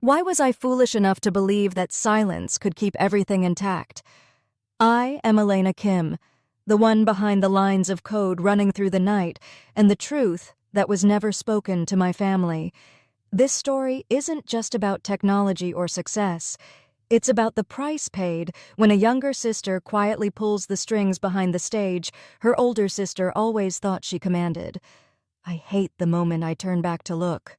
Why was I foolish enough to believe that silence could keep everything intact? I am Elena Kim, the one behind the lines of code running through the night, and the truth that was never spoken to my family. This story isn't just about technology or success. It's about the price paid when a younger sister quietly pulls the strings behind the stage her older sister always thought she commanded. I hate the moment I turn back to look.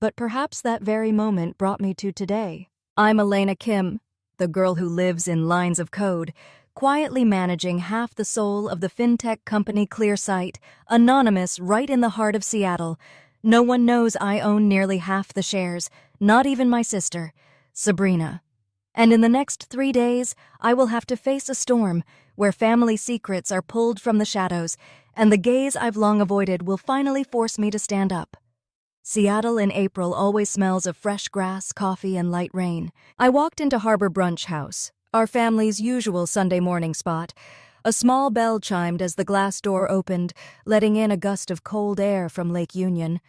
But perhaps that very moment brought me to today. I'm Elena Kim, the girl who lives in lines of code, quietly managing half the soul of the fintech company ClearSight, anonymous right in the heart of Seattle. No one knows I own nearly half the shares, not even my sister, Sabrina. And in the next 3 days, I will have to face a storm where family secrets are pulled from the shadows, and the gaze I've long avoided will finally force me to stand up. Seattle in April always smells of fresh grass, coffee, and light rain. I walked into Harbor Brunch House, our family's usual Sunday morning spot. A small bell chimed as the glass door opened, letting in a gust of cold air from Lake Union.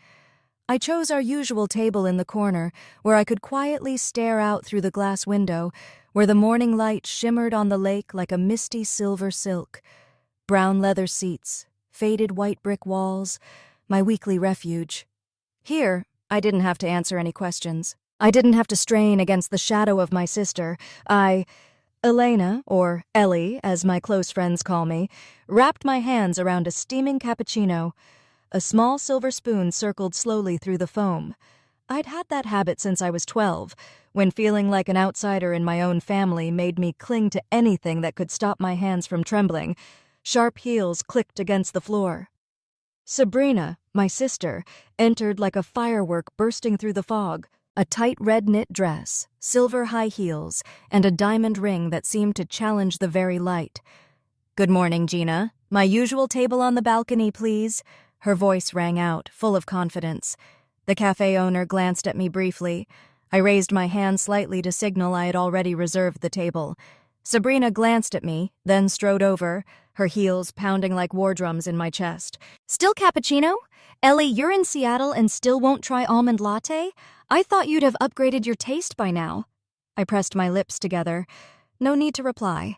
I chose our usual table in the corner, where I could quietly stare out through the glass window, where the morning light shimmered on the lake like a misty silver silk. Brown leather seats, faded white brick walls, my weekly refuge. Here, I didn't have to answer any questions. I didn't have to strain against the shadow of my sister. Elena, or Ellie, as my close friends call me, wrapped my hands around a steaming cappuccino. A small silver spoon circled slowly through the foam. I'd had that habit since I was 12, when feeling like an outsider in my own family made me cling to anything that could stop my hands from trembling. Sharp heels clicked against the floor. Sabrina, my sister, entered like a firework bursting through the fog. A tight red knit dress, silver high heels, and a diamond ring that seemed to challenge the very light. "Good morning, Gina. My usual table on the balcony, please." Her voice rang out, full of confidence. The cafe owner glanced at me briefly. I raised my hand slightly to signal I had already reserved the table. Sabrina glanced at me, then strode over, her heels pounding like war drums in my chest. "Still cappuccino? Ellie, you're in Seattle and still won't try almond latte? I thought you'd have upgraded your taste by now." I pressed my lips together. No need to reply.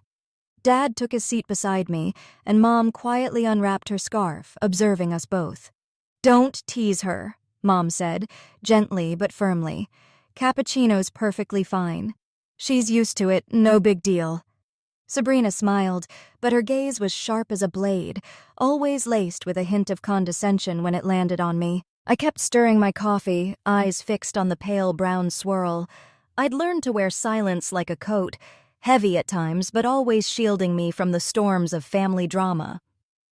Dad took his seat beside me, and Mom quietly unwrapped her scarf, observing us both. "Don't tease her," Mom said, gently but firmly. "Cappuccino's perfectly fine. She's used to it, no big deal." Sabrina smiled, but her gaze was sharp as a blade, always laced with a hint of condescension when it landed on me. I kept stirring my coffee, eyes fixed on the pale brown swirl. I'd learned to wear silence like a coat, heavy at times but always shielding me from the storms of family drama.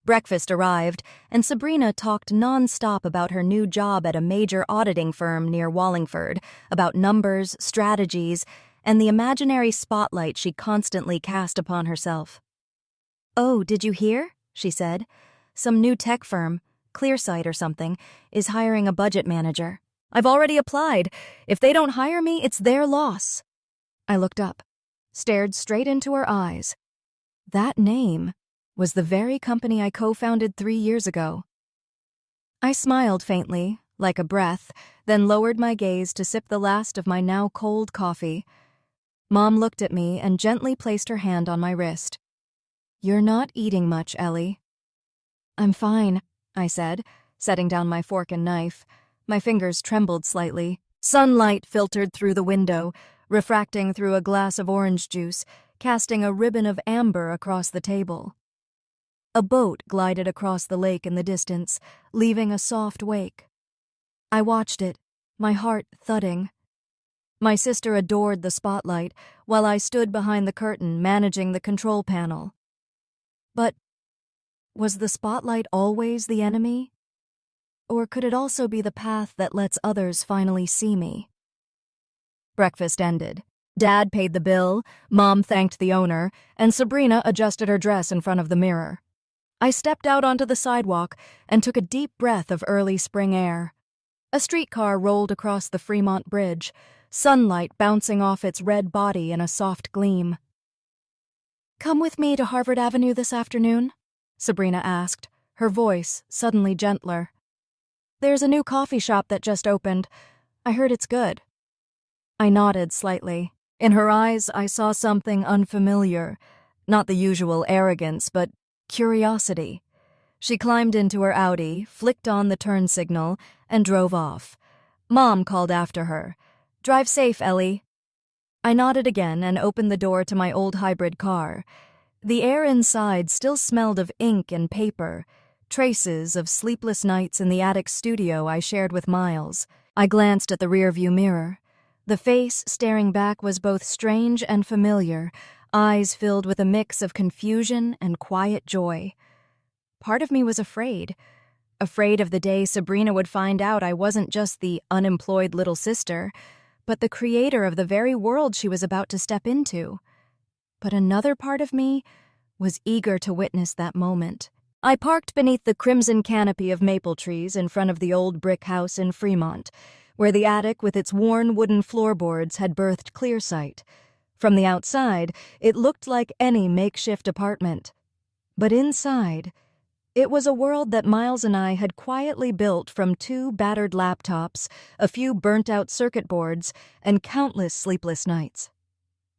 Breakfast arrived, and Sabrina talked non-stop about her new job at a major auditing firm near Wallingford, about numbers, strategies, and the imaginary spotlight she constantly cast upon herself. "Oh, did you hear?" she said. "Some new tech firm, ClearSight or something, is hiring a budget manager. I've already applied. If they don't hire me, it's their loss." I looked up, stared straight into her eyes. That name was the very company I co-founded 3 years ago. I smiled faintly, like a breath, then lowered my gaze to sip the last of my now cold coffee. Mom looked at me and gently placed her hand on my wrist. "You're not eating much, Ellie." "I'm fine," I said, setting down my fork and knife. My fingers trembled slightly. Sunlight filtered through the window, refracting through a glass of orange juice, casting a ribbon of amber across the table. A boat glided across the lake in the distance, leaving a soft wake. I watched it, my heart thudding. My sister adored the spotlight, while I stood behind the curtain managing the control panel. But was the spotlight always the enemy? Or could it also be the path that lets others finally see me? Breakfast ended. Dad paid the bill, Mom thanked the owner, and Sabrina adjusted her dress in front of the mirror. I stepped out onto the sidewalk and took a deep breath of early spring air. A streetcar rolled across the Fremont Bridge, sunlight bouncing off its red body in a soft gleam. "Come with me to Harvard Avenue this afternoon?" Sabrina asked, her voice suddenly gentler. "There's a new coffee shop that just opened. I heard it's good." I nodded slightly. In her eyes, I saw something unfamiliar. Not the usual arrogance, but curiosity. She climbed into her Audi, flicked on the turn signal, and drove off. Mom called after her. "Drive safe, Ellie." I nodded again and opened the door to my old hybrid car. The air inside still smelled of ink and paper, traces of sleepless nights in the attic studio I shared with Miles. I glanced at the rearview mirror. The face staring back was both strange and familiar, eyes filled with a mix of confusion and quiet joy. Part of me was afraid of the day Sabrina would find out I wasn't just the unemployed little sister, but the creator of the very world she was about to step into. But another part of me was eager to witness that moment. I parked beneath the crimson canopy of maple trees in front of the old brick house in Fremont, where the attic with its worn wooden floorboards had birthed Clearsight. From the outside, it looked like any makeshift apartment. But inside, it was a world that Miles and I had quietly built from 2 battered laptops, a few burnt-out circuit boards, and countless sleepless nights.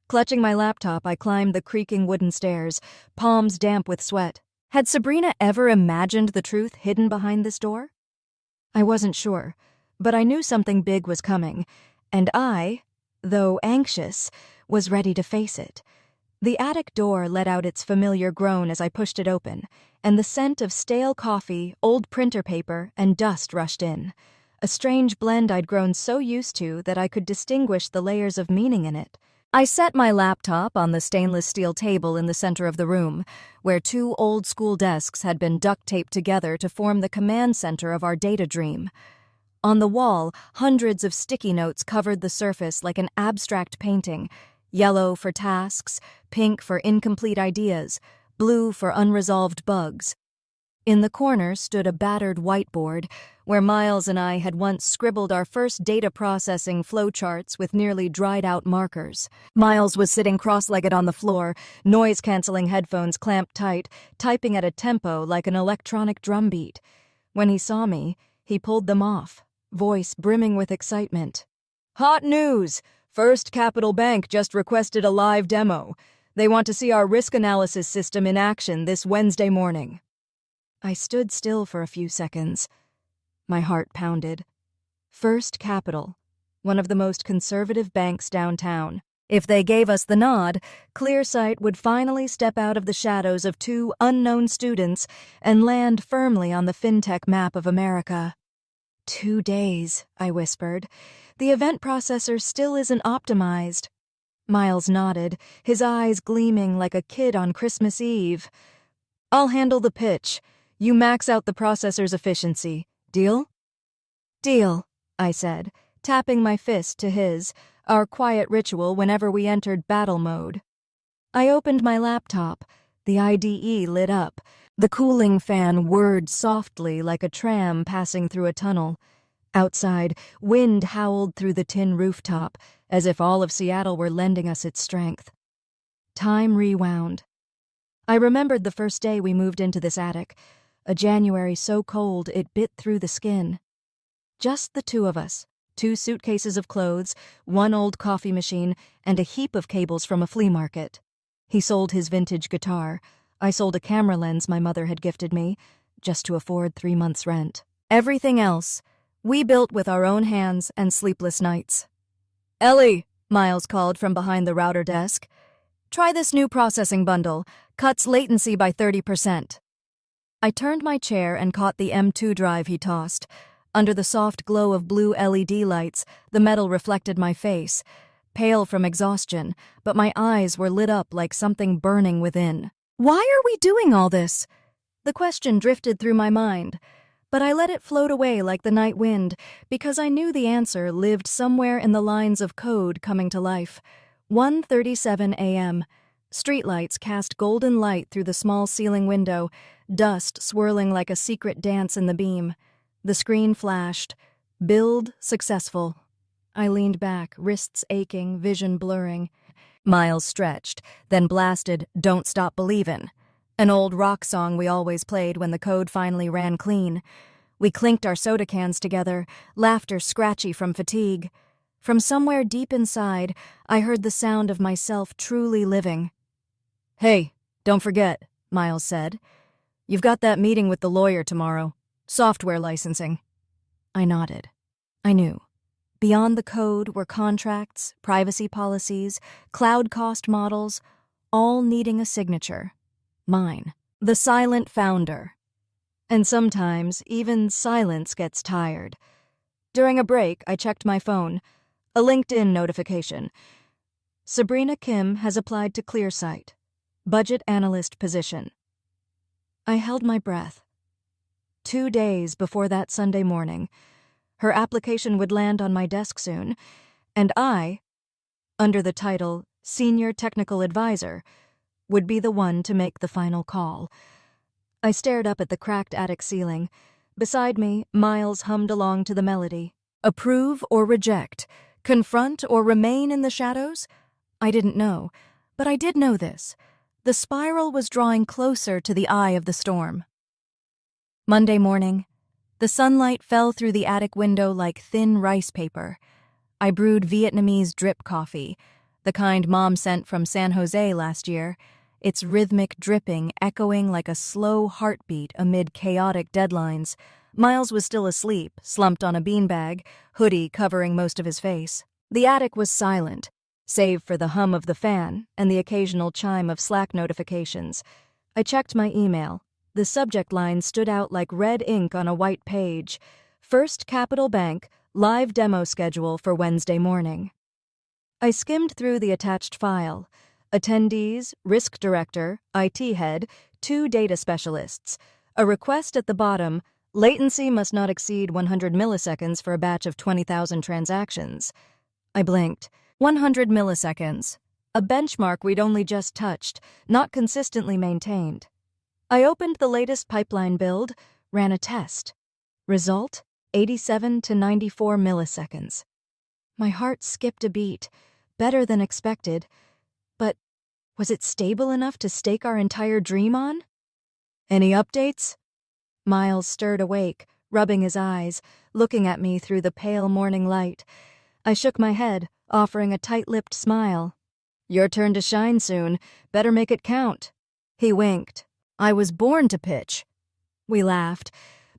Clutching my laptop, I climbed the creaking wooden stairs, palms damp with sweat. Had Sabrina ever imagined the truth hidden behind this door? I wasn't sure, but I knew something big was coming, and I, though anxious, was ready to face it. The attic door let out its familiar groan as I pushed it open, and the scent of stale coffee, old printer paper, and dust rushed in. A strange blend I'd grown so used to that I could distinguish the layers of meaning in it. I set my laptop on the stainless steel table in the center of the room, where 2 old-school desks had been duct-taped together to form the command center of our data dream. On the wall, hundreds of sticky notes covered the surface like an abstract painting, yellow for tasks, pink for incomplete ideas, blue for unresolved bugs. In the corner stood a battered whiteboard, where Miles and I had once scribbled our first data processing flowcharts with nearly dried-out markers. Miles was sitting cross-legged on the floor, noise-canceling headphones clamped tight, typing at a tempo like an electronic drumbeat. When he saw me, he pulled them off, voice brimming with excitement. "Hot news! First Capital Bank just requested a live demo. They want to see our risk analysis system in action this Wednesday morning." I stood still for a few seconds. My heart pounded. First Capital, one of the most conservative banks downtown. If they gave us the nod, Clearsight would finally step out of the shadows of 2 unknown students and land firmly on the fintech map of America. 2 days, I whispered. The event processor still isn't optimized. Miles nodded, his eyes gleaming like a kid on Christmas Eve. "I'll handle the pitch. You max out the processor's efficiency. Deal?" "Deal," I said, tapping my fist to his, our quiet ritual whenever we entered battle mode. I opened my laptop. The IDE lit up. The cooling fan whirred softly like a tram passing through a tunnel. Outside, wind howled through the tin rooftop, as if all of Seattle were lending us its strength. Time rewound. I remembered the first day we moved into this attic, a January so cold it bit through the skin. Just the 2 of us, 2 suitcases of clothes, 1 old coffee machine, and a heap of cables from a flea market. He sold his vintage guitar. I sold a camera lens my mother had gifted me, just to afford 3 months' rent. Everything else, we built with our own hands and sleepless nights. "Ellie," Miles called from behind the router desk. "Try this new processing bundle. Cuts latency by 30%. I turned my chair and caught the M2 drive he tossed. Under the soft glow of blue LED lights, the metal reflected my face, pale from exhaustion, but my eyes were lit up like something burning within. Why are we doing all this? The question drifted through my mind, but I let it float away like the night wind because I knew the answer lived somewhere in the lines of code coming to life. 1:37 a.m. Streetlights cast golden light through the small ceiling window, dust swirling like a secret dance in the beam. The screen flashed. Build successful. I leaned back, wrists aching, vision blurring. Miles stretched, then blasted Don't Stop Believin', an old rock song we always played when the code finally ran clean. We clinked our soda cans together, laughter scratchy from fatigue. From somewhere deep inside, I heard the sound of myself truly living. "Hey, don't forget," Miles said. "You've got that meeting with the lawyer tomorrow. Software licensing." I nodded. I knew. Beyond the code were contracts, privacy policies, cloud cost models, all needing a signature. Mine. The silent founder. And sometimes, even silence gets tired. During a break, I checked my phone. A LinkedIn notification. Sabrina Kim has applied to ClearSight. Budget analyst position. I held my breath. 2 days before that Sunday morning, her application would land on my desk soon, and I, under the title Senior Technical Advisor, would be the one to make the final call. I stared up at the cracked attic ceiling. Beside me, Miles hummed along to the melody. Approve or reject? Confront or remain in the shadows? I didn't know, but I did know this. The spiral was drawing closer to the eye of the storm. Monday morning. The sunlight fell through the attic window like thin rice paper. I brewed Vietnamese drip coffee, the kind Mom sent from San Jose last year, its rhythmic dripping echoing like a slow heartbeat amid chaotic deadlines. Miles was still asleep, slumped on a beanbag, hoodie covering most of his face. The attic was silent, save for the hum of the fan and the occasional chime of Slack notifications. I checked my email. The subject line stood out like red ink on a white page. First Capital Bank, live demo schedule for Wednesday morning. I skimmed through the attached file. Attendees, risk director, IT head, 2 data specialists. A request at the bottom, latency must not exceed 100 milliseconds for a batch of 20,000 transactions. I blinked. 100 milliseconds. A benchmark we'd only just touched, not consistently maintained. I opened the latest pipeline build, ran a test. Result, 87 to 94 milliseconds. My heart skipped a beat, better than expected. But was it stable enough to stake our entire dream on? Any updates? Miles stirred awake, rubbing his eyes, looking at me through the pale morning light. I shook my head, offering a tight-lipped smile. Your turn to shine soon. Better make it count. He winked. I was born to pitch. We laughed,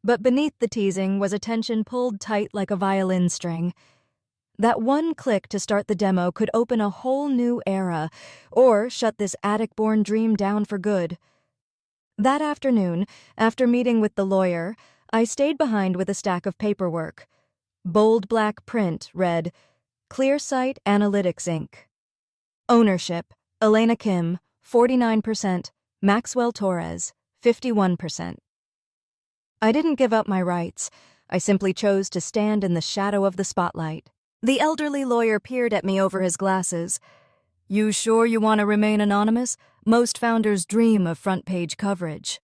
but beneath the teasing was a tension pulled tight like a violin string. That one click to start the demo could open a whole new era, or shut this attic-born dream down for good. That afternoon, after meeting with the lawyer, I stayed behind with a stack of paperwork. Bold black print read, ClearSight Analytics, Inc. Ownership, Elena Kim, 49%, Maxwell Torres, 51%. I didn't give up my rights. I simply chose to stand in the shadow of the spotlight. The elderly lawyer peered at me over his glasses. You sure you want to remain anonymous? Most founders dream of front-page coverage.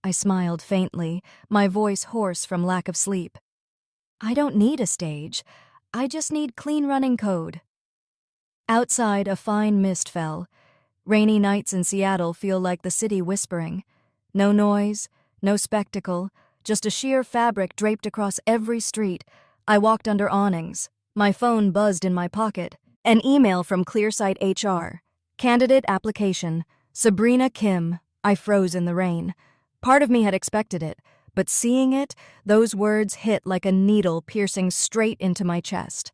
I smiled faintly, my voice hoarse from lack of sleep. I don't need a stage. I just need clean running code. Outside, a fine mist fell. Rainy nights in Seattle feel like the city whispering. No noise, no spectacle, just a sheer fabric draped across every street. I walked under awnings. My phone buzzed in my pocket. An email from ClearSight HR. Candidate application. Sabrina Kim. I froze in the rain. Part of me had expected it, but seeing it, those words hit like a needle piercing straight into my chest.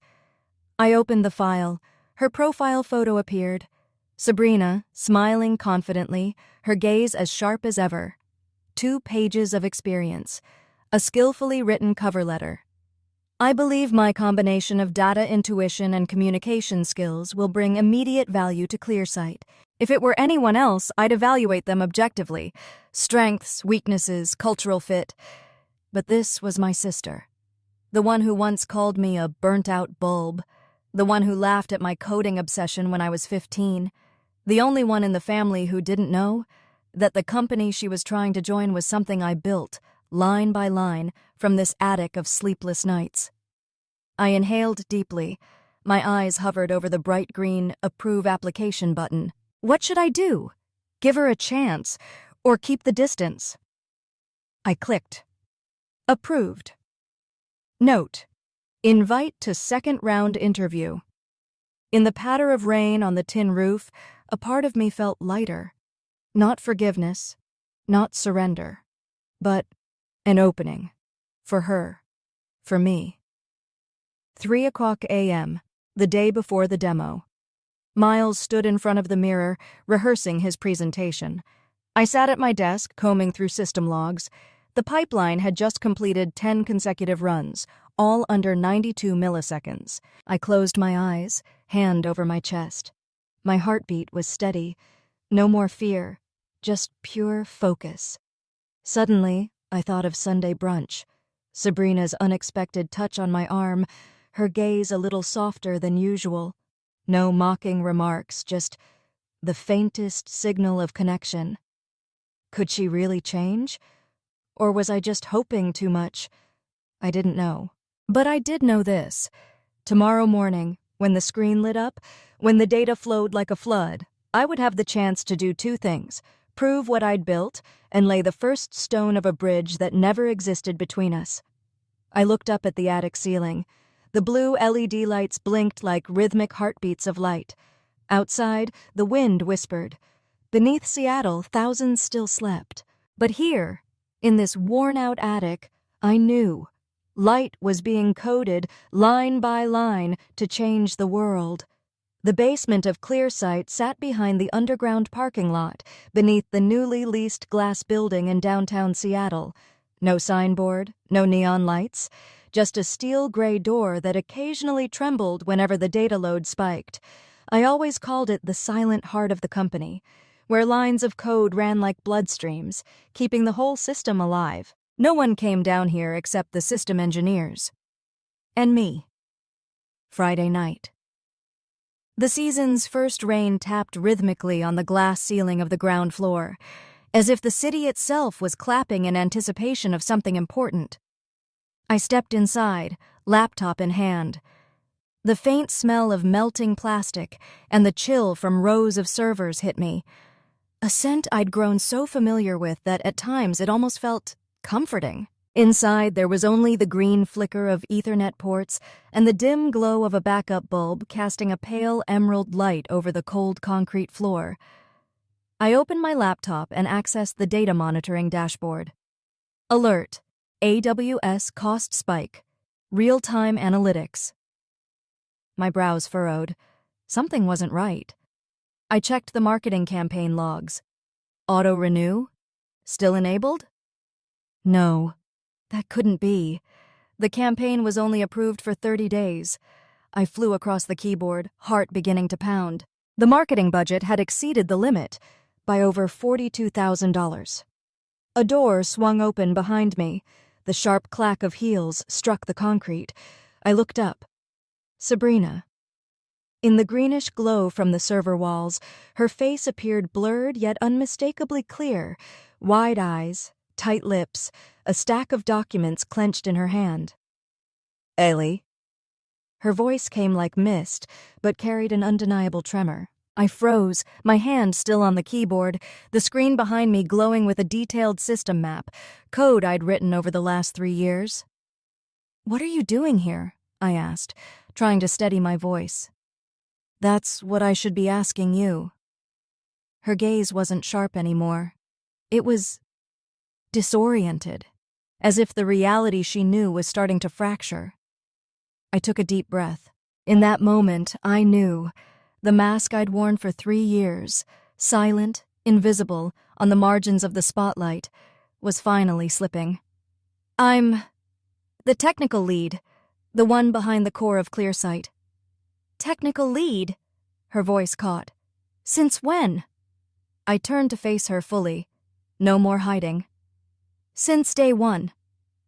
I opened the file. Her profile photo appeared. Sabrina, smiling confidently, her gaze as sharp as ever. 2 pages of experience. A skillfully written cover letter. I believe my combination of data intuition and communication skills will bring immediate value to ClearSight. If it were anyone else, I'd evaluate them objectively. Strengths, weaknesses, cultural fit. But this was my sister. The one who once called me a burnt-out bulb. The one who laughed at my coding obsession when I was 15. The only one in the family who didn't know that the company she was trying to join was something I built, line by line, from this attic of sleepless nights. I inhaled deeply. My eyes hovered over the bright green Approve Application button. What should I do? Give her a chance, or keep the distance? I clicked. Approved. Note: Invite to second round interview. In the patter of rain on the tin roof, a part of me felt lighter. Not forgiveness, not surrender, but an opening. For her. For me. 3:00 a.m., the day before the demo. Miles stood in front of the mirror, rehearsing his presentation. I sat at my desk, combing through system logs. The pipeline had just completed 10 consecutive runs, all under 92 milliseconds. I closed my eyes, hand over my chest. My heartbeat was steady. No more fear, just pure focus. Suddenly, I thought of Sunday brunch. Sabrina's unexpected touch on my arm, her gaze a little softer than usual. No mocking remarks, just the faintest signal of connection. Could she really change? Or was I just hoping too much? I didn't know. But I did know this. Tomorrow morning, when the screen lit up, when the data flowed like a flood, I would have the chance to do two things: prove what I'd built and lay the first stone of a bridge that never existed between us. I looked up at the attic ceiling. The blue LED lights blinked like rhythmic heartbeats of light. Outside, the wind whispered. Beneath Seattle, thousands still slept. But here, in this worn-out attic, I knew. Light was being coded, line by line, to change the world. The basement of Clearsight sat behind the underground parking lot, beneath the newly leased glass building in downtown Seattle. No signboard, no neon lights, just a steel-gray door that occasionally trembled whenever the data load spiked. I always called it the silent heart of the company, where lines of code ran like bloodstreams, keeping the whole system alive. No one came down here except the system engineers. And me. Friday night. The season's first rain tapped rhythmically on the glass ceiling of the ground floor, as if the city itself was clapping in anticipation of something important. I stepped inside, laptop in hand. The faint smell of melting plastic and the chill from rows of servers hit me. A scent I'd grown so familiar with that at times it almost felt comforting. Inside, there was only the green flicker of Ethernet ports and the dim glow of a backup bulb casting a pale emerald light over the cold concrete floor. I opened my laptop and accessed the data monitoring dashboard. Alert. AWS cost spike. Real-time analytics. My brows furrowed. Something wasn't right. I checked the marketing campaign logs. Auto-renew? Still enabled? No, that couldn't be. The campaign was only approved for 30 days. I flew across the keyboard, heart beginning to pound. The marketing budget had exceeded the limit by over $42,000. A door swung open behind me. The sharp clack of heels struck the concrete. I looked up. Sabrina. In the greenish glow from the server walls, her face appeared blurred yet unmistakably clear. Wide eyes, tight lips, a stack of documents clenched in her hand. Ellie. Her voice came like mist, but carried an undeniable tremor. I froze, my hand still on the keyboard, the screen behind me glowing with a detailed system map, code I'd written over the last 3 years. What are you doing here? I asked, trying to steady my voice. That's what I should be asking you. Her gaze wasn't sharp anymore. It was disoriented, as if the reality she knew was starting to fracture. I took a deep breath. In that moment, I knew. The mask I'd worn for 3 years, silent, invisible, on the margins of the spotlight, was finally slipping. I'm the technical lead, the one behind the core of Clearsight. Technical lead? Her voice caught. Since when? I turned to face her fully. No more hiding. Since day one,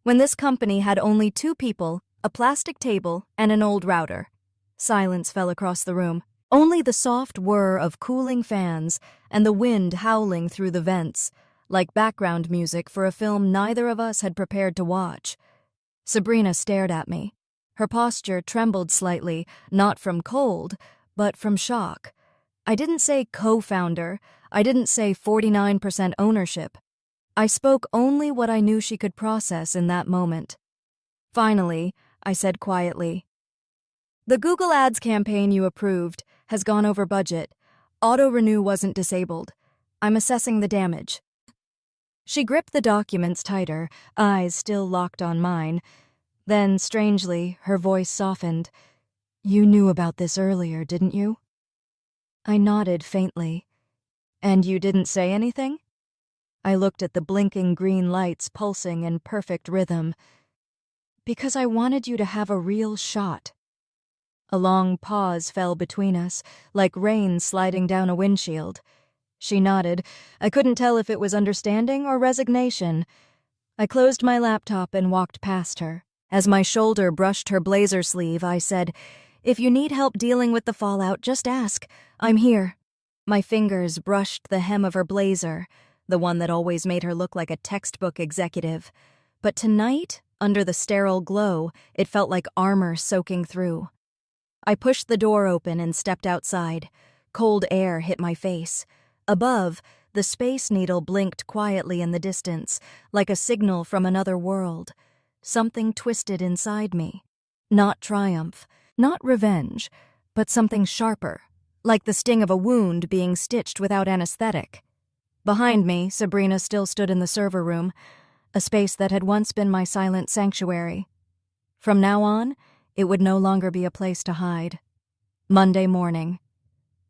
when this company had only 2 people, a plastic table, and an old router. Silence fell across the room. Only the soft whir of cooling fans and the wind howling through the vents, like background music for a film neither of us had prepared to watch. Sabrina stared at me. Her posture trembled slightly, not from cold, but from shock. I didn't say co-founder. I didn't say 49% ownership. I spoke only what I knew she could process in that moment. Finally, I said quietly. The Google Ads campaign you approved has gone over budget. Auto-renew wasn't disabled. I'm assessing the damage. She gripped the documents tighter, eyes still locked on mine. Then, strangely, her voice softened. You knew about this earlier, didn't you? I nodded faintly. And you didn't say anything? I looked at the blinking green lights pulsing in perfect rhythm. Because I wanted you to have a real shot. A long pause fell between us, like rain sliding down a windshield. She nodded. I couldn't tell if it was understanding or resignation. I closed my laptop and walked past her. As my shoulder brushed her blazer sleeve, I said, If you need help dealing with the fallout, just ask. I'm here. My fingers brushed the hem of her blazer, the one that always made her look like a textbook executive. But tonight, under the sterile glow, it felt like armor soaking through. I pushed the door open and stepped outside. Cold air hit my face. Above, the Space Needle blinked quietly in the distance, like a signal from another world. Something twisted inside me. Not triumph, not revenge, but something sharper, like the sting of a wound being stitched without anesthetic. Behind me, Sabrina still stood in the server room, a space that had once been my silent sanctuary. From now on, it would no longer be a place to hide. Monday morning.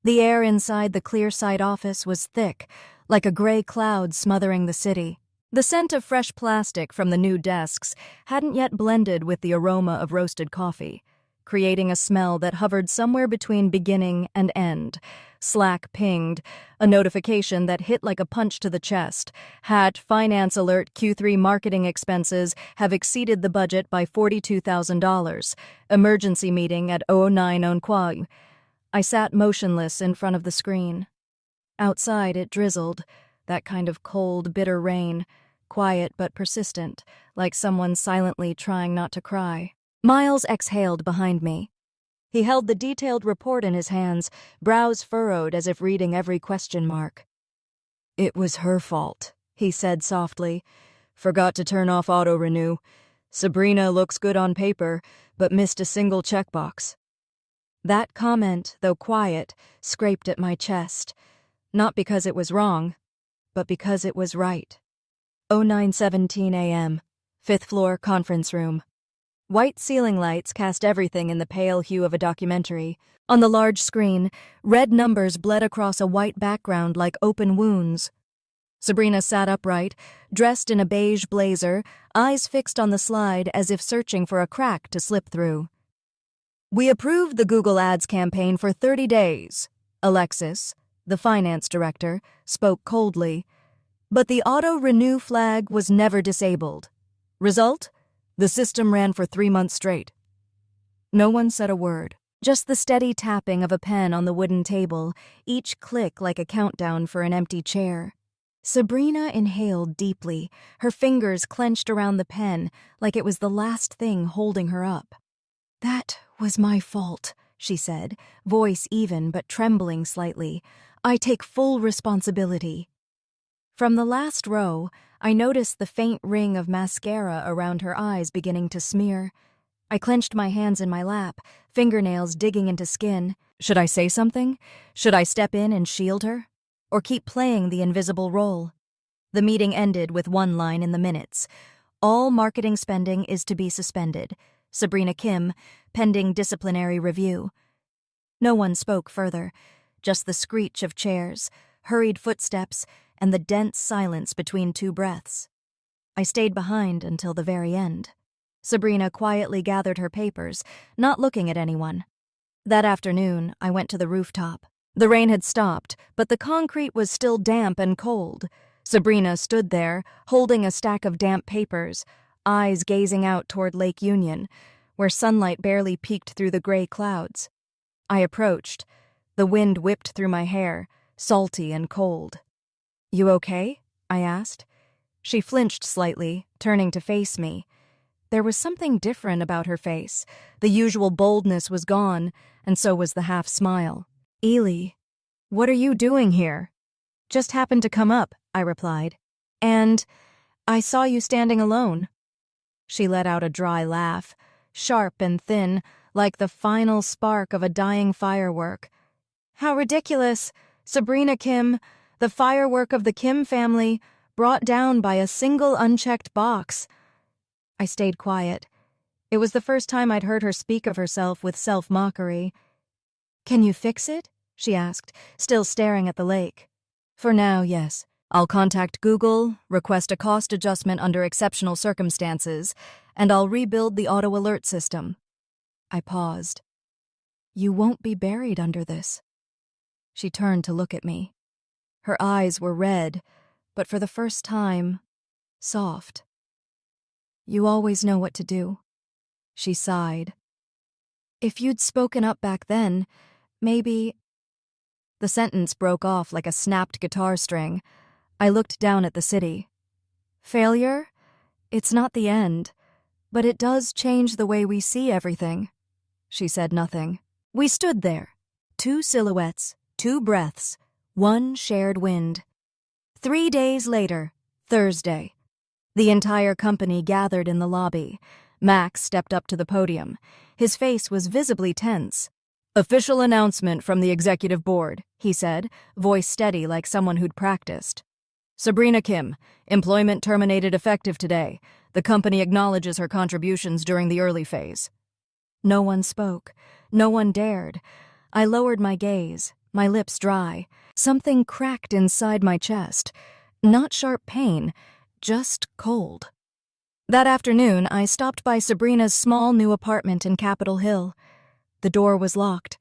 The air inside the Clearside office was thick, like a gray cloud smothering the city. The scent of fresh plastic from the new desks hadn't yet blended with the aroma of roasted coffee, creating a smell that hovered somewhere between beginning and end. Slack pinged, a notification that hit like a punch to the chest. Finance alert, Q3 marketing expenses have exceeded the budget by $42,000. Emergency meeting at 09 on Quai. I sat motionless in front of the screen. Outside it drizzled, that kind of cold, bitter rain, quiet but persistent, like someone silently trying not to cry. Miles exhaled behind me. He held the detailed report in his hands, brows furrowed as if reading every question mark. It was her fault, he said softly. Forgot to turn off auto-renew. Sabrina looks good on paper, but missed a single checkbox. That comment, though quiet, scraped at my chest. Not because it was wrong, but because it was right. 09:17 a.m., 5th floor conference room. White ceiling lights cast everything in the pale hue of a documentary. On the large screen, red numbers bled across a white background like open wounds. Sabrina sat upright, dressed in a beige blazer, eyes fixed on the slide as if searching for a crack to slip through. We approved the Google Ads campaign for 30 days. Alexis, the finance director, spoke coldly. But the auto-renew flag was never disabled. Result? The system ran for 3 months straight. No one said a word, just the steady tapping of a pen on the wooden table, each click like a countdown for an empty chair. Sabrina inhaled deeply, her fingers clenched around the pen like it was the last thing holding her up. That was my fault, she said, voice even but trembling slightly. I take full responsibility. From the last row, I noticed the faint ring of mascara around her eyes beginning to smear. I clenched my hands in my lap, fingernails digging into skin. Should I say something? Should I step in and shield her? Or keep playing the invisible role? The meeting ended with one line in the minutes. All marketing spending is to be suspended. Sabrina Kim, pending disciplinary review. No one spoke further, just the screech of chairs, hurried footsteps, and the dense silence between two breaths. I stayed behind until the very end. Sabrina quietly gathered her papers, not looking at anyone. That afternoon, I went to the rooftop. The rain had stopped, but the concrete was still damp and cold. Sabrina stood there, holding a stack of damp papers, eyes gazing out toward Lake Union, where sunlight barely peeked through the gray clouds. I approached. The wind whipped through my hair, salty and cold. "You okay?" I asked. She flinched slightly, turning to face me. There was something different about her face. The usual boldness was gone, and so was the half-smile. "Ely, what are you doing here?" "Just happened to come up," I replied. "And I saw you standing alone." She let out a dry laugh. sharp and thin, like the final spark of a dying firework. How ridiculous! Sabrina Kim, the firework of the Kim family, brought down by a single unchecked box. I stayed quiet. It was the first time I'd heard her speak of herself with self-mockery. "Can you fix it?" she asked, still staring at the lake. "For now, yes. I'll contact Google, request a cost adjustment under exceptional circumstances, and I'll rebuild the auto-alert system." I paused. "You won't be buried under this." She turned to look at me. Her eyes were red, but for the first time, soft. "You always know what to do." She sighed. "If you'd spoken up back then, maybe—" The sentence broke off like a snapped guitar string. I looked down at the city. "Failure? It's not the end, but it does change the way we see everything." She said nothing. We stood there. 2 silhouettes, 2 breaths, 1 shared wind. 3 days later, Thursday. The entire company gathered in the lobby. Max stepped up to the podium. His face was visibly tense. "Official announcement from the executive board," he said, voice steady like someone who'd practiced. "Sabrina Kim, employment terminated effective today. The company acknowledges her contributions during the early phase." No one spoke. No one dared. I lowered my gaze, my lips dry. Something cracked inside my chest. Not sharp pain, just cold. That afternoon, I stopped by Sabrina's small new apartment in Capitol Hill. The door was locked.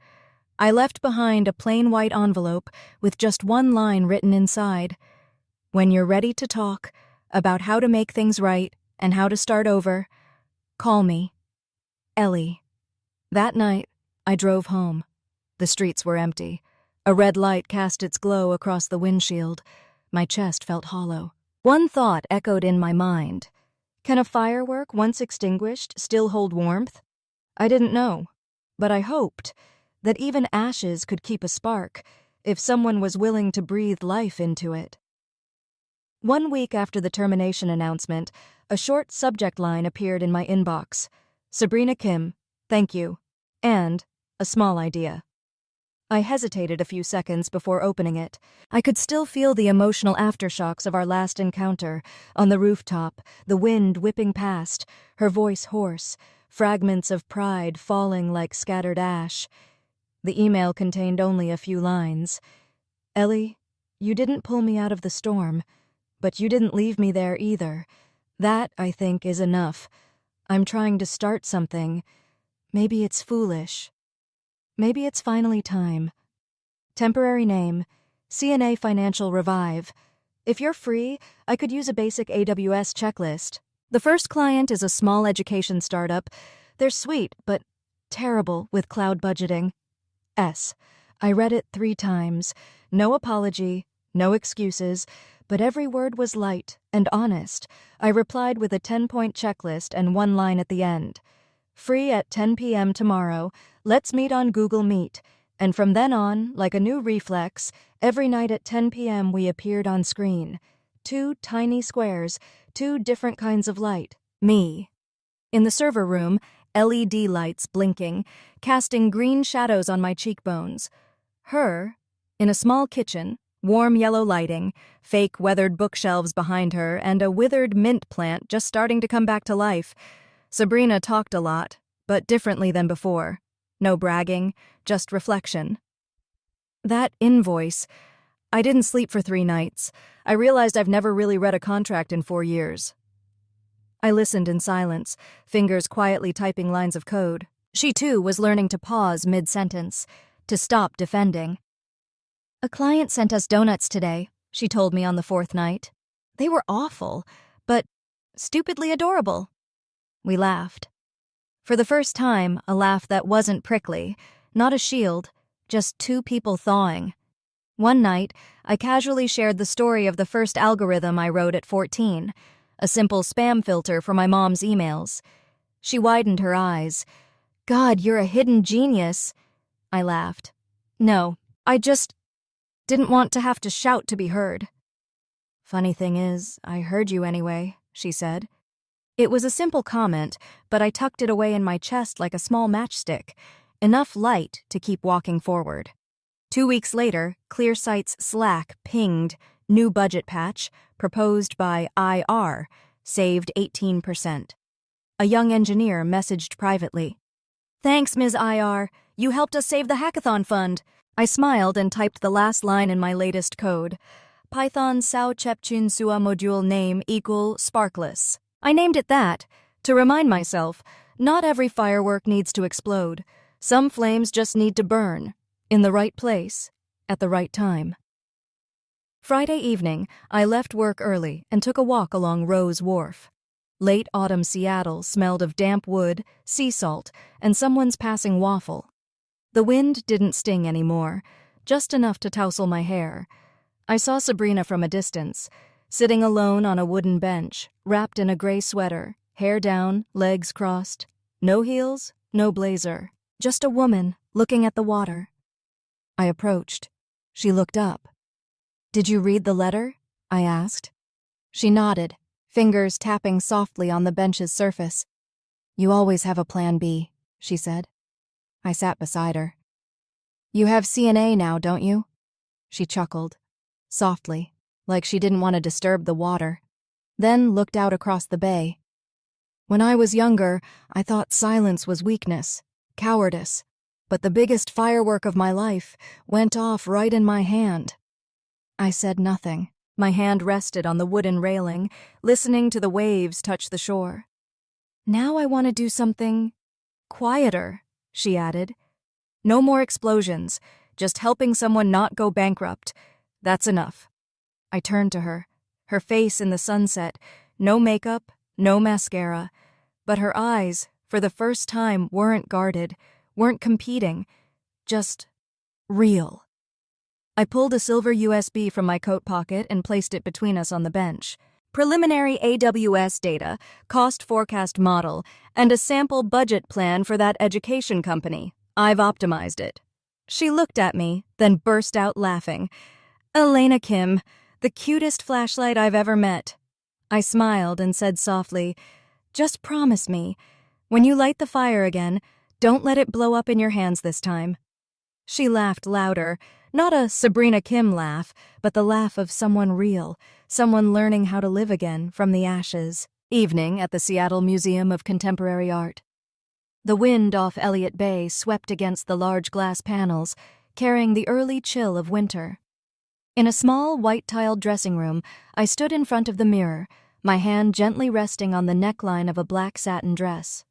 I left behind a plain white envelope with just one line written inside. "When you're ready to talk about how to make things right and how to start over, call me. Ellie." That night, I drove home. The streets were empty. A red light cast its glow across the windshield. My chest felt hollow. One thought echoed in my mind. Can a firework, once extinguished, still hold warmth? I didn't know, but I hoped that even ashes could keep a spark if someone was willing to breathe life into it. 1 week after the termination announcement, a short subject line appeared in my inbox. "Sabrina Kim, thank you," and a small idea. I hesitated a few seconds before opening it. I could still feel the emotional aftershocks of our last encounter, on the rooftop, the wind whipping past, her voice hoarse, fragments of pride falling like scattered ash. The email contained only a few lines. "Ellie, you didn't pull me out of the storm, but you didn't leave me there either. That, I think, is enough. I'm trying to start something. Maybe it's foolish. Maybe it's finally time. Temporary name, CNA Financial Revive. If you're free, I could use a basic AWS checklist. The first client is a small education startup. They're sweet, but terrible with cloud budgeting. S. I read it 3 times. No apology, no excuses, but every word was light and honest. I replied with a 10-point checklist and 1 line at the end. "Free at 10 p.m. tomorrow. Let's meet on Google Meet." And from then on, like a new reflex, every night at 10 p.m. we appeared on screen. 2 tiny squares, 2 different kinds of light. Me. In the server room, LED lights blinking, casting green shadows on my cheekbones. Her, in a small kitchen, warm yellow lighting, fake weathered bookshelves behind her, and a withered mint plant just starting to come back to life. Sabrina talked a lot, but differently than before. No bragging, just reflection. That invoice. I didn't sleep for 3 nights. I realized I've never really read a contract in 4 years. I listened in silence, fingers quietly typing lines of code. She, too, was learning to pause mid-sentence, to stop defending. "A client sent us donuts today," she told me on the 4th night. "They were awful, but stupidly adorable." We laughed. For the first time, a laugh that wasn't prickly, not a shield, just 2 people thawing. One night, I casually shared the story of the first algorithm I wrote at 14, a simple spam filter for my mom's emails. She widened her eyes. "God, you're a hidden genius." I laughed. "No, I just didn't want to have to shout to be heard." "Funny thing is, I heard you anyway," she said. It was a simple comment, but I tucked it away in my chest like a small matchstick, enough light to keep walking forward. 2 weeks later, ClearSight's Slack pinged, new budget patch, proposed by IR, saved 18%. A young engineer messaged privately. "Thanks, Ms. IR. You helped us save the hackathon fund." I smiled and typed the last line in my latest code. Python Sao Chepchun Sua module name equal sparkless. I named it that, to remind myself, not every firework needs to explode. Some flames just need to burn, in the right place, at the right time. Friday evening, I left work early and took a walk along Rose Wharf. Late autumn Seattle smelled of damp wood, sea salt, and someone's passing waffle. The wind didn't sting anymore, just enough to tousle my hair. I saw Sabrina from a distance, sitting alone on a wooden bench, wrapped in a gray sweater, hair down, legs crossed. No heels, no blazer. Just a woman looking at the water. I approached. She looked up. "Did you read the letter?" I asked. She nodded, fingers tapping softly on the bench's surface. "You always have a plan B," she said. I sat beside her. "You have CNA now, don't you?" She chuckled, softly, like she didn't want to disturb the water, then looked out across the bay. "When I was younger, I thought silence was weakness, cowardice, but the biggest firework of my life went off right in my hand." I said nothing. My hand rested on the wooden railing, listening to the waves touch the shore. "Now I want to do something quieter," she added. "No more explosions, just helping someone not go bankrupt. That's enough." I turned to her, her face in the sunset, no makeup, no mascara, but her eyes, for the first time, weren't guarded, weren't competing, just real. I pulled a silver USB from my coat pocket and placed it between us on the bench. Preliminary AWS data, cost forecast model, and a sample budget plan for that education company. I've optimized it. She looked at me, then burst out laughing. "Elena Kim, the cutest flashlight I've ever met." I smiled and said softly, "Just promise me, when you light the fire again, don't let it blow up in your hands this time." She laughed louder, not a Sabrina Kim laugh, but the laugh of someone real, someone learning how to live again from the ashes. Evening at the Seattle Museum of Contemporary Art. The wind off Elliott Bay swept against the large glass panels, carrying the early chill of winter. In a small, white-tiled dressing room, I stood in front of the mirror, my hand gently resting on the neckline of a black satin dress.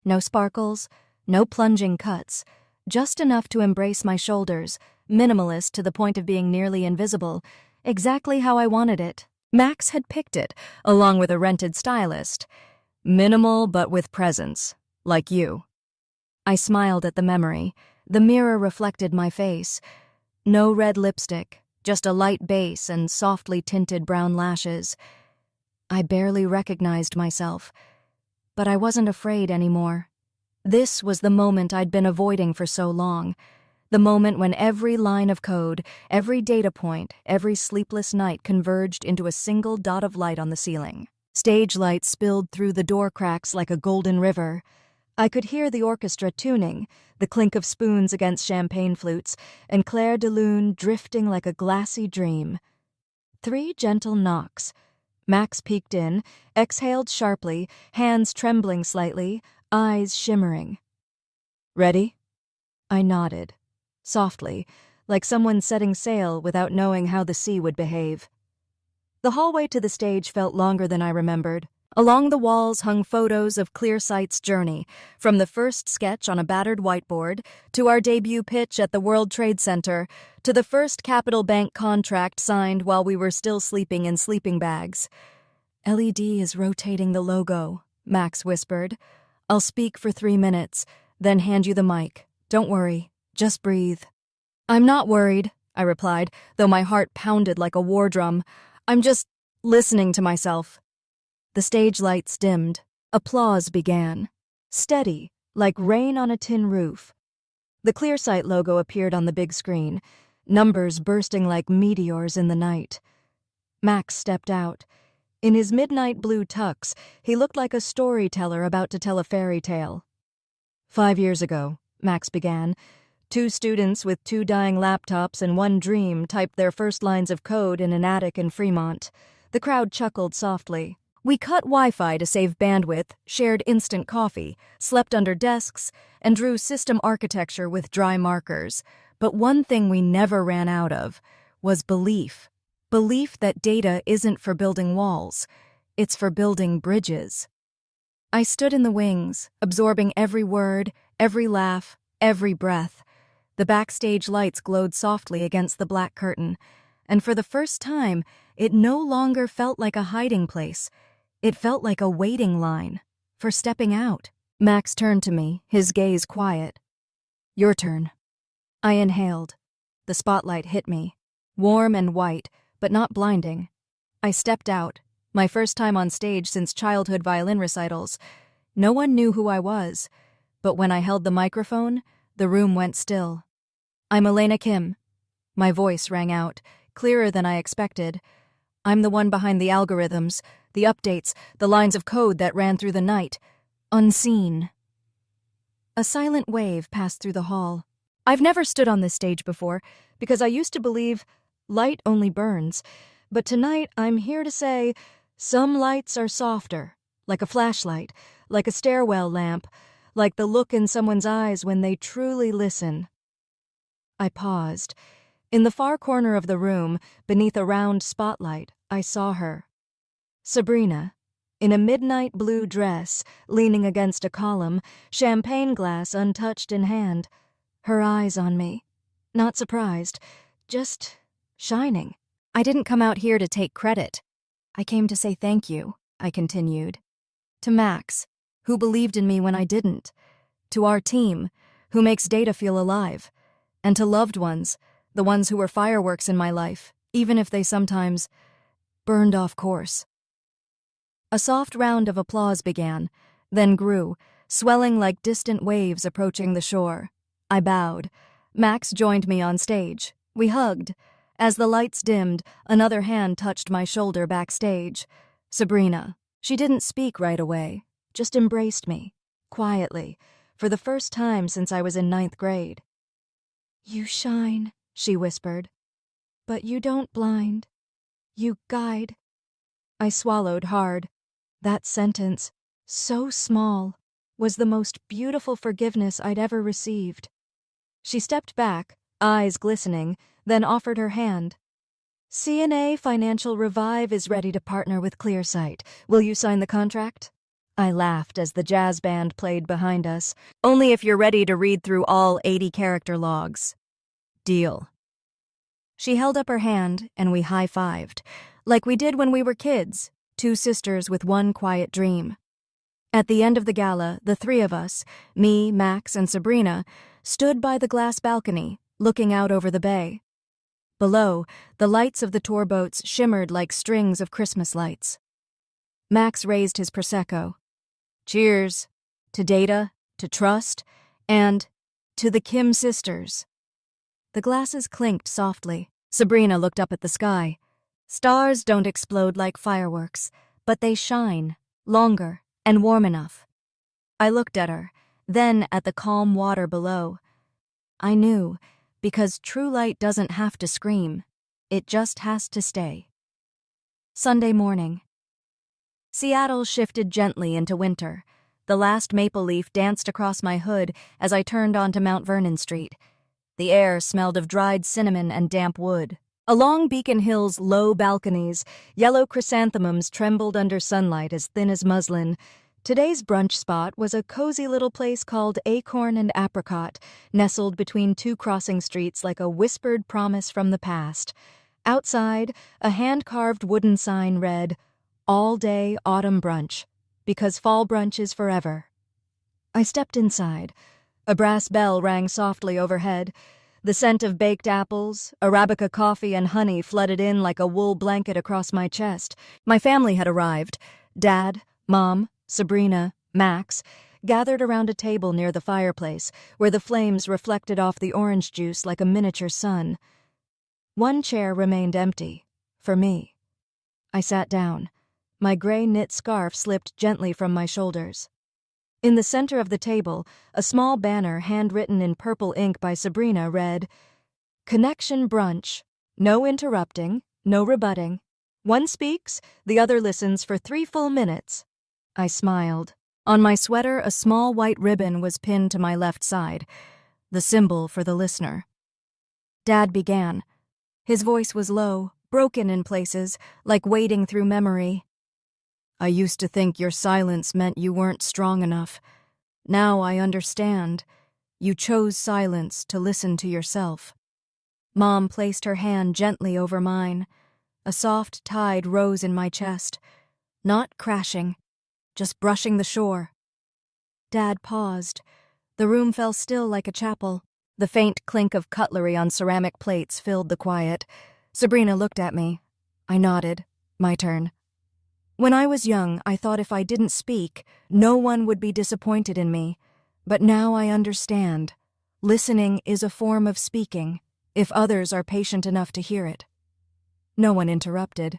No sparkles, no plunging cuts, just enough to embrace my shoulders, minimalist to the point of being nearly invisible, exactly how I wanted it. Max had picked it, along with a rented stylist. Minimal but with presence, like you. I smiled at the memory. The mirror reflected my face. No red lipstick, just a light base and softly tinted brown lashes. I barely recognized myself, but I wasn't afraid anymore. This was the moment I'd been avoiding for so long. The moment when every line of code, every data point, every sleepless night converged into a single dot of light on the ceiling. Stage light spilled through the door cracks like a golden river. I could hear the orchestra tuning, the clink of spoons against champagne flutes, and Claire de Lune drifting like a glassy dream. 3 gentle knocks. Max peeked in, exhaled sharply, hands trembling slightly, eyes shimmering. "Ready?" I nodded, softly, like someone setting sail without knowing how the sea would behave. The hallway to the stage felt longer than I remembered. Along the walls hung photos of ClearSight's journey, from the first sketch on a battered whiteboard, to our debut pitch at the World Trade Center, to the first Capital Bank contract signed while we were still sleeping in sleeping bags. "LED is rotating the logo," Max whispered. "I'll speak for 3 minutes, then hand you the mic. Don't worry, just breathe." "I'm not worried," I replied, though my heart pounded like a war drum. "I'm just listening to myself." The stage lights dimmed. Applause began. Steady, like rain on a tin roof. The ClearSight logo appeared on the big screen, numbers bursting like meteors in the night. Max stepped out. In his midnight blue tux, he looked like a storyteller about to tell a fairy tale. 5 years ago, Max began, 2 students with 2 dying laptops and 1 dream typed their first lines of code in an attic in Fremont. The crowd chuckled softly. We cut Wi-Fi to save bandwidth, shared instant coffee, slept under desks, and drew system architecture with dry markers. But one thing we never ran out of was belief. Belief that data isn't for building walls, it's for building bridges. I stood in the wings, absorbing every word, every laugh, every breath. The backstage lights glowed softly against the black curtain, and for the first time, it no longer felt like a hiding place. It felt like a waiting line for stepping out. Max turned to me, his gaze quiet. Your turn. I inhaled. The spotlight hit me, warm and white, but not blinding. I stepped out, my first time on stage since childhood violin recitals. No one knew who I was, but when I held the microphone, the room went still. I'm Elena Kim. My voice rang out, clearer than I expected. I'm the one behind the algorithms, the updates, the lines of code that ran through the night. Unseen. A silent wave passed through the hall. I've never stood on this stage before, because I used to believe light only burns. But tonight I'm here to say some lights are softer, like a flashlight, like a stairwell lamp, like the look in someone's eyes when they truly listen. I paused. In the far corner of the room, beneath a round spotlight, I saw her. Sabrina, in a midnight blue dress, leaning against a column, champagne glass untouched in hand. Her eyes on me. Not surprised, just shining. I didn't come out here to take credit. I came to say thank you, I continued. To Max, who believed in me when I didn't. To our team, who makes data feel alive. And to loved ones, the ones who were fireworks in my life, even if they sometimes burned off course. A soft round of applause began, then grew, swelling like distant waves approaching the shore. I bowed. Max joined me on stage. We hugged. As the lights dimmed, another hand touched my shoulder backstage. Sabrina. She didn't speak right away, just embraced me, quietly, for the first time since I was in 9th grade. You shine, she whispered. But you don't blind. You guide. I swallowed hard. That sentence, so small, was the most beautiful forgiveness I'd ever received. She stepped back, eyes glistening, then offered her hand. CNA Financial Revive is ready to partner with Clearsight. Will you sign the contract? I laughed as the jazz band played behind us. Only if you're ready to read through all 80 character logs. Deal. She held up her hand, and we high-fived, like we did when we were kids, 2 sisters with one quiet dream. At the end of the gala, the 3 of us, me, Max, and Sabrina, stood by the glass balcony, looking out over the bay. Below, the lights of the tour boats shimmered like strings of Christmas lights. Max raised his Prosecco. Cheers. To data, to trust, and to the Kim sisters. The glasses clinked softly. Sabrina looked up at the sky. Stars don't explode like fireworks, but they shine, longer and warm enough. I looked at her, then at the calm water below. I knew, because true light doesn't have to scream. It just has to stay. Sunday morning. Seattle shifted gently into winter. The last maple leaf danced across my hood as I turned onto Mount Vernon Street. The air smelled of dried cinnamon and damp wood. Along Beacon Hill's low balconies, yellow chrysanthemums trembled under sunlight as thin as muslin. Today's brunch spot was a cozy little place called Acorn and Apricot, nestled between 2 crossing streets like a whispered promise from the past. Outside, a hand-carved wooden sign read, All-Day Autumn Brunch, because fall brunch is forever. I stepped inside. A brass bell rang softly overhead. The scent of baked apples, Arabica coffee, and honey flooded in like a wool blanket across my chest. My family had arrived. Dad, Mom, Sabrina, Max, gathered around a table near the fireplace, where the flames reflected off the orange juice like a miniature sun. One chair remained empty, for me. I sat down. My gray knit scarf slipped gently from my shoulders. In the center of the table, a small banner handwritten in purple ink by Sabrina read, "Connection brunch. No interrupting, no rebutting. One speaks, the other listens for 3 full minutes." I smiled. On my sweater, a small white ribbon was pinned to my left side, the symbol for the listener. Dad began. His voice was low, broken in places, like wading through memory. "I used to think your silence meant you weren't strong enough. Now I understand. You chose silence to listen to yourself." Mom placed her hand gently over mine. A soft tide rose in my chest. Not crashing, just brushing the shore. Dad paused. The room fell still like a chapel. The faint clink of cutlery on ceramic plates filled the quiet. Sabrina looked at me. I nodded. My turn. "When I was young, I thought if I didn't speak, no one would be disappointed in me. But now I understand. Listening is a form of speaking, if others are patient enough to hear it." No one interrupted.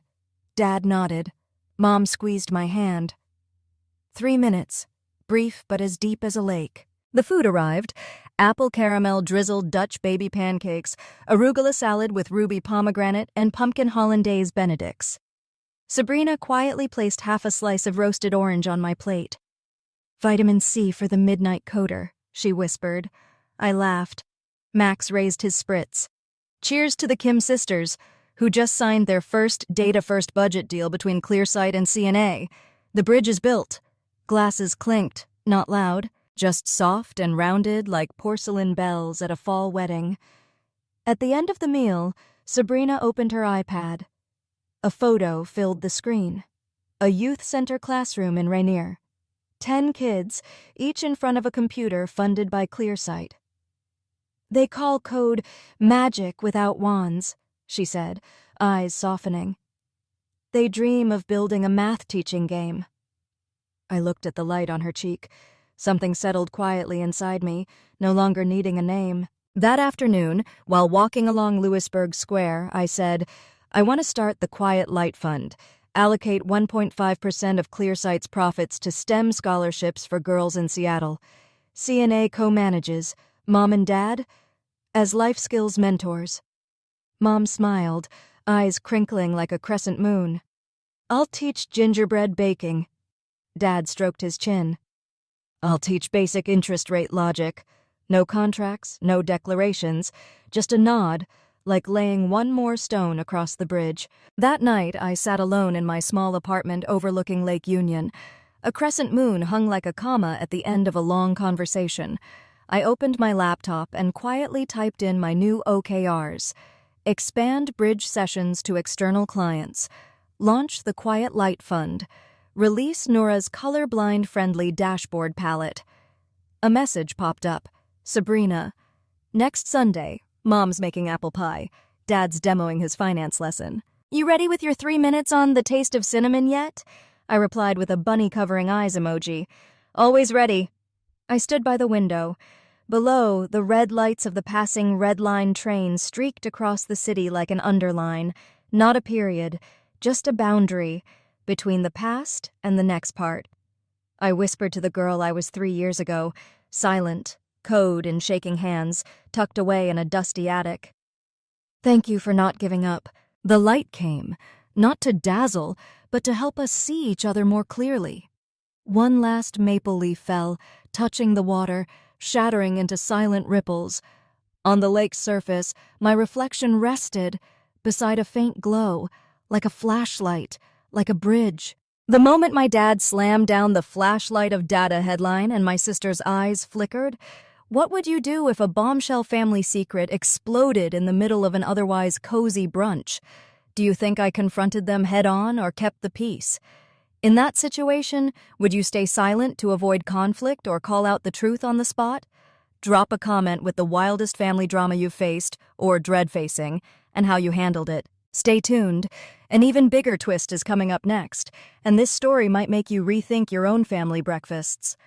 Dad nodded. Mom squeezed my hand. 3 minutes, brief but as deep as a lake. The food arrived: apple caramel drizzled Dutch baby pancakes, arugula salad with ruby pomegranate, and pumpkin hollandaise benedicts. Sabrina quietly placed half a slice of roasted orange on my plate. "Vitamin C for the midnight coder," she whispered. I laughed. Max raised his spritz. "Cheers to the Kim sisters, who just signed their first data-first budget deal between Clearsight and CNA. The bridge is built." Glasses clinked, not loud, just soft and rounded like porcelain bells at a fall wedding. At the end of the meal, Sabrina opened her iPad. A photo filled the screen. A youth center classroom in Rainier. 10 kids, each in front of a computer funded by Clearsight. "They call code magic without wands," she said, eyes softening. "They dream of building a math teaching game." I looked at the light on her cheek. Something settled quietly inside me, no longer needing a name. That afternoon, while walking along Lewisburg Square, I said, "I want to start the Quiet Light Fund, allocate 1.5% of Clearsight's profits to STEM scholarships for girls in Seattle. CNA co-manages, Mom and Dad, as life skills mentors." Mom smiled, eyes crinkling like a crescent moon. "I'll teach gingerbread baking." Dad stroked his chin. "I'll teach basic interest rate logic. No contracts, no declarations, just a nod, like laying one more stone across the bridge." That night, I sat alone in my small apartment overlooking Lake Union. A crescent moon hung like a comma at the end of a long conversation. I opened my laptop and quietly typed in my new OKRs. Expand bridge sessions to external clients. Launch the Quiet Light Fund. Release Nora's colorblind-friendly dashboard palette. A message popped up. Sabrina. "Next Sunday, Mom's making apple pie. Dad's demoing his finance lesson. You ready with your 3 minutes on the taste of cinnamon yet?" I replied with a bunny covering eyes emoji. "Always ready." I stood by the window. Below, the red lights of the passing Red Line train streaked across the city like an underline. Not a period, just a boundary between the past and the next part. I whispered to the girl I was 3 years ago, silent, code and shaking hands, tucked away in a dusty attic. "Thank you for not giving up." The light came, not to dazzle, but to help us see each other more clearly. One last maple leaf fell, touching the water, shattering into silent ripples. On the lake's surface, my reflection rested beside a faint glow, like a flashlight, like a bridge. The moment my dad slammed down the flashlight of data headline and my sister's eyes flickered, what would you do if a bombshell family secret exploded in the middle of an otherwise cozy brunch? Do you think I confronted them head-on or kept the peace? In that situation, would you stay silent to avoid conflict or call out the truth on the spot? Drop a comment with the wildest family drama you've faced, or dread facing, and how you handled it. Stay tuned. An even bigger twist is coming up next, and this story might make you rethink your own family breakfasts.